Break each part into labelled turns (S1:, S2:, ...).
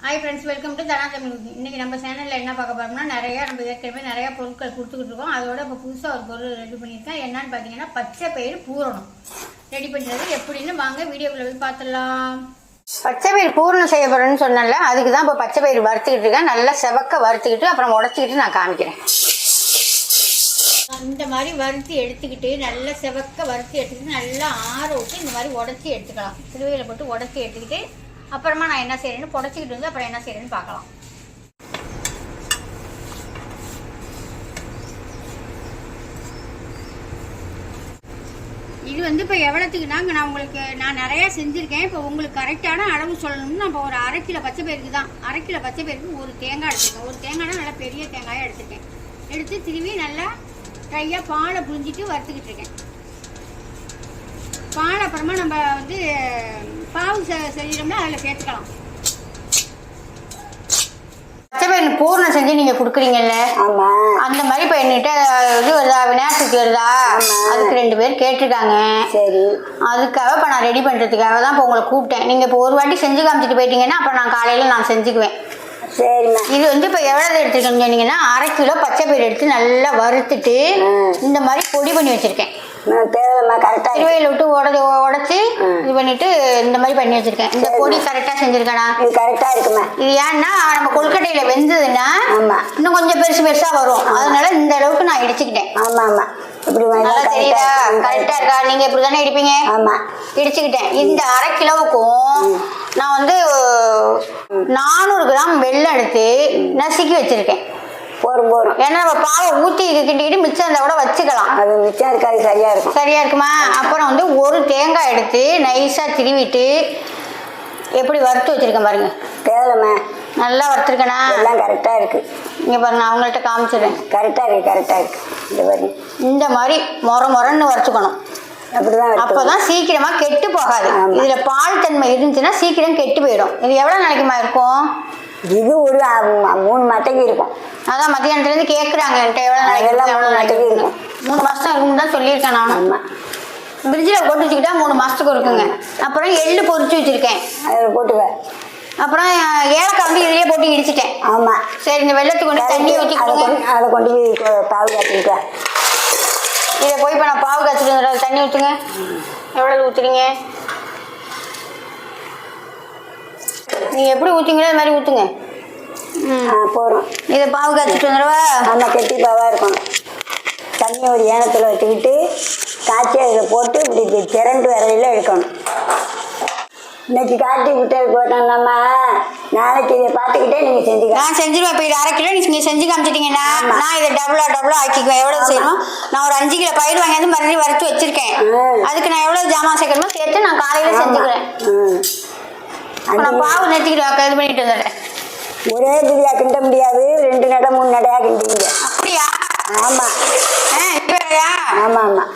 S1: Hi friends, welcome to தனா தமிழ். இன்றைக்கி நம்ம சேனலில் என்ன பார்க்க போகிறோம்னா, நம்ம ஏற்கனவே நிறையா பொருட்கள் கொடுத்துக்கிட்டு இருக்கோம். அதோட இப்போ புதுசாக ஒரு பொருள் ரெடி பண்ணியிருக்கேன். என்னன்னு பார்த்தீங்கன்னா, பச்சை பயிறு பூரணம் ரெடி பண்ணுறது எப்படின்னு வாங்க வீடியோக்குள்ள போய் பார்த்துடலாம். பச்சை பயிறு பூரணம் செய்ய போகிறேன்னு சொன்னால அதுக்கு தான் இப்போ பச்சை பயிறு வறுத்துக்கிட்டு இருக்கேன். நல்லா செவக்க வறுத்துக்கிட்டு அப்புறம் உடச்சிக்கிட்டு நான் காமிக்கிறேன். இந்த மாதிரி வறுத்து எடுத்துக்கிட்டு நல்லா செவக்க வறுத்து எடுத்துக்கிட்டு நல்லா ஆற விட்டு இந்த மாதிரி உடச்சி எடுத்துக்கலாம். சிலுவையில் போட்டு உடச்சி எடுத்துக்கிட்டு அப்புறமா நான் என்ன செய்யறேன்னு புடச்சிக்கிட்டு வந்து அப்புறம் என்ன செய்யறேன்னு பார்க்கலாம். இது வந்து இப்போ எவ்வளோத்துக்குன்னா நான் நிறையா செஞ்சுருக்கேன். இப்போ உங்களுக்கு கரெக்டான அளவு சொல்லணும்னு நம்ம ஒரு 1/2 கிலோ பச்சை பயிருக்கு தான் 1/2 கிலோ பச்சை பயிருக்கு ஒரு தேங்காய் எடுத்துருக்கேன். ஒரு தேங்காய்னா நல்லா பெரிய தேங்காயாக எடுத்துருக்கேன். எடுத்து திரும்பி நல்லா ட்ரையாக பாலை புரிஞ்சிட்டு வறுத்துக்கிட்டு இருக்கேன். பால் அப்புறமா நம்ம வந்து பாவு செஞ்சோம்னா அதில் சேர்த்துக்கலாம். பச்சை பயிறு பூர்ணம் செஞ்சு நீங்கள் கொடுக்குறீங்கல்ல, அந்த மாதிரி இப்போ என்கிட்ட இது வருதா, விநாயகத்துக்கு வருதா, அதுக்கு 2 பேர் கேட்டிருக்காங்க. சரி, அதுக்காக இப்போ நான் ரெடி பண்ணுறதுக்காக தான் இப்போ உங்களை கூப்பிட்டேன். நீங்கள் இப்போ ஒரு வாட்டி செஞ்சு காமிச்சிட்டு போயிட்டீங்கன்னா அப்புறம் நான் காலையில் நான் செஞ்சுக்குவேன். சரிம்மா. இது வந்து இப்போ எவ்வளோ எடுத்துருக்கேன்னு சொன்னீங்கன்னா 1/2 கிலோ பச்சை பயிறு எடுத்து நல்லா வறுத்துட்டு இந்த மாதிரி பொடி பண்ணி வச்சுருக்கேன். திருவையில் விட்டு உடச்சி இது பண்ணிட்டு இந்த மாதிரி பண்ணி வச்சிருக்கேன். இந்த பொடி கரெக்டாக செஞ்சிருக்கேனா? இது கரெக்டாக இருக்குமா? இது ஏன்னா நம்ம கொல்கட்டையில் வெந்ததுன்னா இன்னும் கொஞ்சம் பெருசு பெருசாக வரும். அதனால இந்த அளவுக்கு நான் இடிச்சுக்கிட்டேன். ஆமாம் ஆமாம், இப்படி நல்லா தெரியுதா? கரெக்டாக இருக்கா? நீங்கள் இப்படி தானே இடிப்பீங்க? ஆமாம், இடிச்சுக்கிட்டேன். இந்த 1/2 கிலோவுக்கும் நான் வந்து 400 கிராம் வெல்லம் எடுத்து நசுக்கி வச்சிருக்கேன். போரும் ஏன்னா நம்ம பாவை ஊற்றி கிட்டிக்கிட்டு மிச்சம் இருந்தால் கூட வச்சுக்கலாம். அது மிச்சம் இருக்காது, சரியாக இருக்கும். சரியாக இருக்குமா? அப்புறம் வந்து ஒரு தேங்காய் எடுத்து நைஸாக திருவிட்டு எப்படி வறுத்து வச்சுருக்கேன் பாருங்க. தேவையில்லம்மா, நல்லா வறுத்துருக்கேனா? எல்லாம் கரெக்டாக இருக்குது. இங்கே பாருங்க, நான் அவங்கள்ட்ட காமிச்சிடுறேன். கரெக்டாக இருக்குது, கரெக்டாக இருக்குது. இந்த பாருங்க, இந்த மாதிரி மொரன்னு வறுத்துக்கணும். அப்படிதான், அப்போதான் சீக்கிரமாக கெட்டு போகாது. இதில் பால் தன்மை இருந்துச்சுன்னா சீக்கிரம் கெட்டு போயிடும். இது எவ்வளோ நாளைக்குமா இருக்கும்? இது ஒரு 3 மாதத்துக்கு இருக்கும். அதான் மத்தியானத்துலேருந்து கேட்குறாங்க என்கிட்ட எவ்வளோ நாளைக்கு இருக்கும். 3 மாதம் இருக்குன்னு தான் சொல்லியிருக்கேன் நான். ஆமாம், ஃப்ரிட்ஜில் போட்டு வச்சுக்கிட்டா 3 மாதத்துக்கு இருக்குங்க. அப்புறம் எள்ளு பொரிச்சு வச்சுருக்கேன், அதில் போட்டுவேன். அப்புறம் ஏலக்காய் வந்து இதிலே போட்டு இடிச்சிட்டேன். ஆமாம், சரி. இந்த வெள்ளத்துக்கு கொண்டு தண்ணி ஊற்றி அதை கொண்டு போய் பாவு காய்ச்சிக்கிட்டேன். இதை போய் இப்போ நான் பாவு காய்ச்சிட்டு தண்ணி ஊற்றுங்க. எவ்வளோ ஊற்றுறீங்க? நீங்கள் எப்படி ஊற்றிங்களோ அது மாதிரி ஊற்றுங்க. போகிறோம். இதை பாவு காய்ச்சிட்டு வந்துடுவா? ஆமாம், கெட்டி பாவாக இருக்கணும். தண்ணி ஒரு ஏனத்தில் வச்சுக்கிட்டு காய்ச்சி அதில் போட்டு இப்படி திரண்டு வரையில் எடுக்கணும். இன்னைக்கு காய்ச்சி விட்டு போட்டோம்னா நாளைக்கு இதை பார்த்துக்கிட்டே நீங்கள் செஞ்சுக்கலாம். நான் செஞ்சுருவேன். இப்போ இது 1/2 கிலோ நீங்கள் செஞ்சு காமிச்சிட்டிங்கன்னா நான் இதை டபுளாக ஆக்கிக்குவேன். எவ்வளோ செய்யணும்? நான் ஒரு 5 கிலோ பயிர் வாங்கி வந்து மறுபடியும் வறுத்து வச்சுருக்கேன். அதுக்கு நான் எவ்வளோ ஜாமான் சேர்க்கணுமோ சேர்த்து நான் காலையில் செஞ்சுக்கிறேன். நான் பாவு நிறுத்திக்கிட்டு இது பண்ணிட்டு வந்துடுறேன். ஒரே பிரியா கிண்ட முடியாது, 2 நடை 3 நடையா கிண்டுவீங்க. அப்படியா? ஆமாம். ஆமாம் ஆமாம்,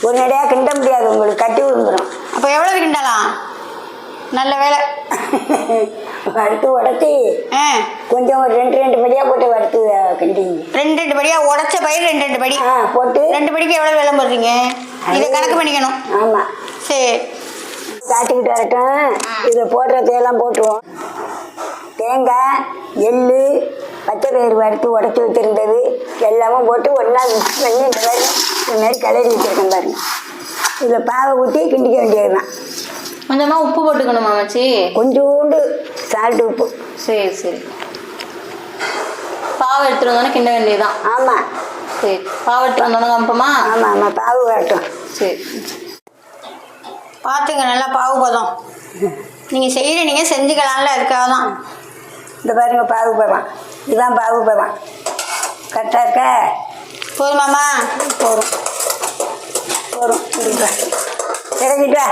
S1: ஒரு நடையா கிண்ட முடியாது, உங்களுக்கு கட்டி விழுந்துடும். அப்போ எவ்வளோ கிண்டலாம்? நல்ல வேலை. வறுத்து உடச்சி கொஞ்சம் ஒரு 2 படியாக போட்டு வறுத்து கிண்டிங்க. 2 படியாக உடச்ச பயிர் 2 படி போட்டு 2 படிக்கு எவ்வளோ வெல்லம் போடுறீங்க? இதை கணக்கு பண்ணிக்கணும். ஆமாம், சரி. காட்டிக்கிட்டு வரட்டும். இதை போடுறதையெல்லாம் போட்டுருவோம். தேங்காய், எள்ளு, பச்சை பயிறு வறுத்து உடச்சி வச்சுருந்தது எல்லாமும் போட்டு ஒன்றா மிக்ஸ் பண்ணி இந்த மாதிரி கிளறி வச்சுருக்கேன் பாருங்க. இதில் பாவை ஊற்றி கிண்டிக்க வேண்டியது தான். கொஞ்சமாக உப்பு போட்டுக்கணுமா வச்சு? கொஞ்சோண்டு சால்ட் உப்பு. சரி சரி. பாவை எடுத்துகிட்டு வந்தோன்னே கிண்ட வேண்டியதுதான். ஆமாம், சரி. பாவை எடுத்துகிட்டு வந்தோன்னே காமிப்போமா? ஆமாம் ஆமாம், பாவு வரட்டும். சரி, பார்த்துங்க. நல்லா பாவு பதம் நீங்கள் செய்கிறீங்க, செஞ்சுக்கலாம்ல, அதுக்காக தான். இந்த பாருங்க, பாவு பதம் இதுதான். பாவு பதம் கரெக்டாக இருக்க? போதுமாம்மா? போதும் போதும். இறங்கிட்டா?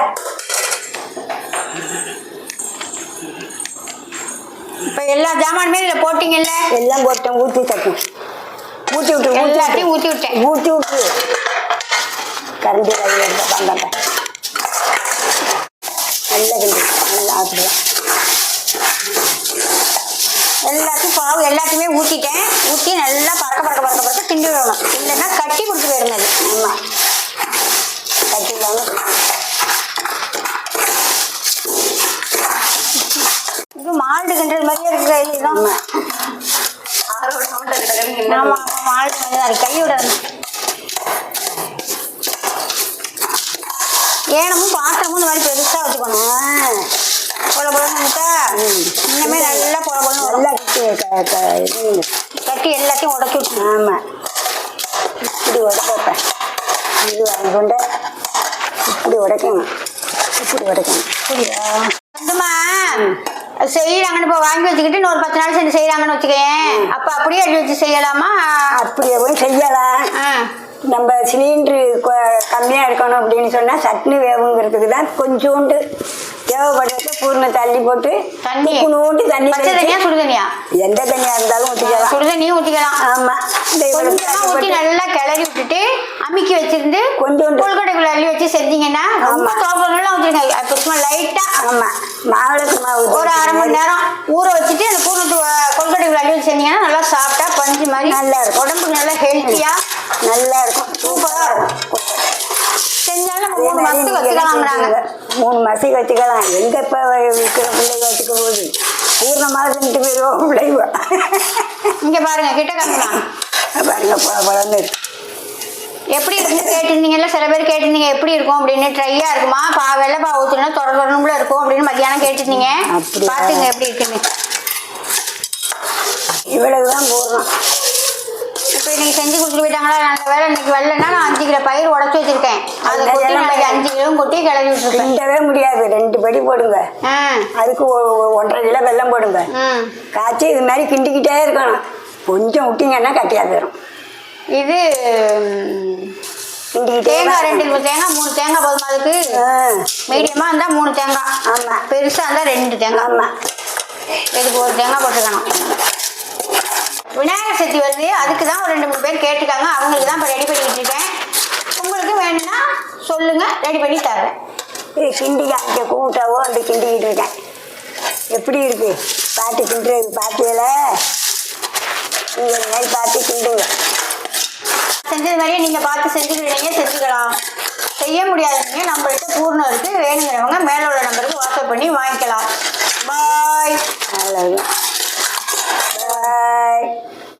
S1: இப்போ எல்லா ஜாமானுமே இதில் போட்டிங்கல்ல? எல்லாம் போட்டேன். ஊற்றி தட்டேன், ஊற்றி விட்டு எல்லாத்தையும் ஊற்றி விட்டு கரண்டி வாங்க நல்லா கிண்டி நல்லா ஆற்றுவேன். எல்லாத்தையும் பாவு எல்லாத்தையுமே ஊற்றிட்டேன். ஊற்றி நல்லா பறக்க கிண்டி விடணும். இல்லைன்னா கட்டி கொடுத்து போயிடுங்க அது. ஆமாம், கட்டி விடணும். இது மால்டு கிண்டல் மாதிரியே இருக்கு இதுதான். ஆமா மால்டு மாதிரி தான் இருக்கு. கையோட ஏனமும் பாத்திரமும் இந்த மாதிரி பெருசா வச்சுக்கணும். பொல பொலன்னு விட்டா இன்னமே நல்லா பொல பொலன்னு நல்லா கட்டி எல்லாத்தையும் உடச்சி விட்டு. ஆமா இப்படி உடப்பேன். இது வாங்கிக்கொண்டு இப்படி உடைக்கணும். இப்படி உடைக்கணும். புரியுதா? வந்துமா செய்யறாங்கன்னு இப்போ வாங்கி வச்சுக்கிட்டு இன்னொரு 10 நாள் செஞ்சு செய்யறாங்கன்னு வச்சுக்கேன். அப்ப அப்படியே அடி வச்சு செய்யலாமா? அப்படியே போய் செய்யலாம். நம்ம சிலிண்டரு கம்மியாக இருக்கணும் அப்படின்னு சொன்னால் சட்னி வேவுங்கிறதுக்கு தான் கொஞ்சோண்டு தேவைப்படுறது பூர்ண தள்ளி போட்டு தண்ணி நோட்டு தண்ணி தனியா சுடு தண்ணியா எந்த தண்ணியாக இருந்தாலும் ஊற்றிக்கலாம். சுடு தண்ணியும் ஊற்றிக்கலாம். ஆமாம் ஊற்றி நல்லா கிளறி விட்டுட்டு அமுக்கி வச்சிருந்து கொஞ்சோண்டு கொழுக்கட்டைக்குள்ள அள்ளி வச்சு செஞ்சீங்கன்னா ரொம்ப தோப்பங்கள்லாம் ஊற்றிருங்க. இப்போ சும்மா லைட்டாக ஆமாம் மாவிளக்கு மாவு ஒரு அரை மணி நேரம் ஊற வச்சுட்டு அந்த பூர்ணத்து கொழுக்கட்டைக்குள்ள அள்ளி வச்சு செஞ்சீங்கன்னா நல்லா சாப்பிட்டா பஞ்சு மாதிரி நல்லா இருக்கும். உடம்புக்கு நல்லா ஹெல்த்தியாக நல்லா இருக்கும். சூப்பராக இருக்கும். செஞ்சாலும் 3 மாதத்துக்கு வச்சுக்கலாங்கிறாங்க. 3 மாதத்துக்கு வச்சுக்கலாம். எங்க இப்போ இருக்கிற பிள்ளைங்க வச்சுக்க போகுது பூர்ணமாக செஞ்சுட்டு போயிடுவோம் பிள்ளைவா. இங்கே பாருங்க கிட்ட காமிக்கலாம் பாருங்க பழந்து எப்படி இருக்குன்னு கேட்டிருந்தீங்கல்ல. சில பேர் கேட்டிருந்தீங்க எப்படி இருக்கும் அப்படின்னு. ட்ரையாக இருக்குமா வெள்ளைப்பா ஊற்றினா தொடர்ந்துல இருக்கும் அப்படின்னு மத்தியானம் கேட்டிருந்தீங்க. பார்த்துங்க எப்படி இருக்குன்னு. இவ்வளவுதான் போடுறோம். இப்போ இன்னைக்கு செஞ்சு கொடுத்துட்டு போயிட்டாங்களா? நல்ல வேலை இன்னைக்கு வெள்ளைன்னா நான் 5 கிலோ பயிர் உடச்சி வச்சிருக்கேன். அதை கொட்டி நாளைக்கு 5 கிலோவும் கொட்டி கிளறி விட்டுருக்கேன். கிண்டவே முடியாது. 2 படி போடுங்க. அதுக்கு 1.5 கிலோ வெல்லம் போடுங்க. காய்ச்சி இது மாதிரி கிண்டிக்கிட்டே இருக்கணும். கொஞ்சம் விட்டிங்கன்னா கட்டியாக போயிடும். இது தேங்காய் 2 கிலோ தேங்காய் 3 தேங்காய் போதுமா? அதுக்கு மீடியமாக இருந்தால் 3 தேங்காய். ஆமாம் பெருசாக இருந்தால் 2 தேங்காய். ஆமாம் இதுக்கு 1 தேங்காய் போட்டுக்கணும். விநாயகர் சதுர்த்தி வருது. அதுக்கு தான் ஒரு 2-3 பேர் கேட்டிருக்காங்க. அவங்களுக்கு தான் இப்போ ரெடி பண்ணிக்கிட்டு இருக்கேன். உங்களுக்கு வேணும்னா சொல்லுங்க, ரெடி பண்ணி தரேன். இது கிண்டி காமிக்க கூட்டாவோ அந்த கிண்டிக்கிட்டு இருக்கேன். எப்படி இருக்கு பாட்டு கிண்டுறது பாட்டியில் நீங்கள் இந்த மாதிரி பார்த்து கிண்டுங்க. செஞ்சது மாதிரியே நீங்கள் பார்த்து செஞ்சுக்கிட்டீங்க செஞ்சுக்கலாம். செய்ய முடியாதுங்க நம்மள்கிட்ட பூர்ணம் இருக்குது. வேணுங்கிறவங்க மேலே உள்ள நம்பருக்கு வாட்ஸ்அப் பண்ணி வாங்கிக்கலாம். பாய். அவ்வளோதான்.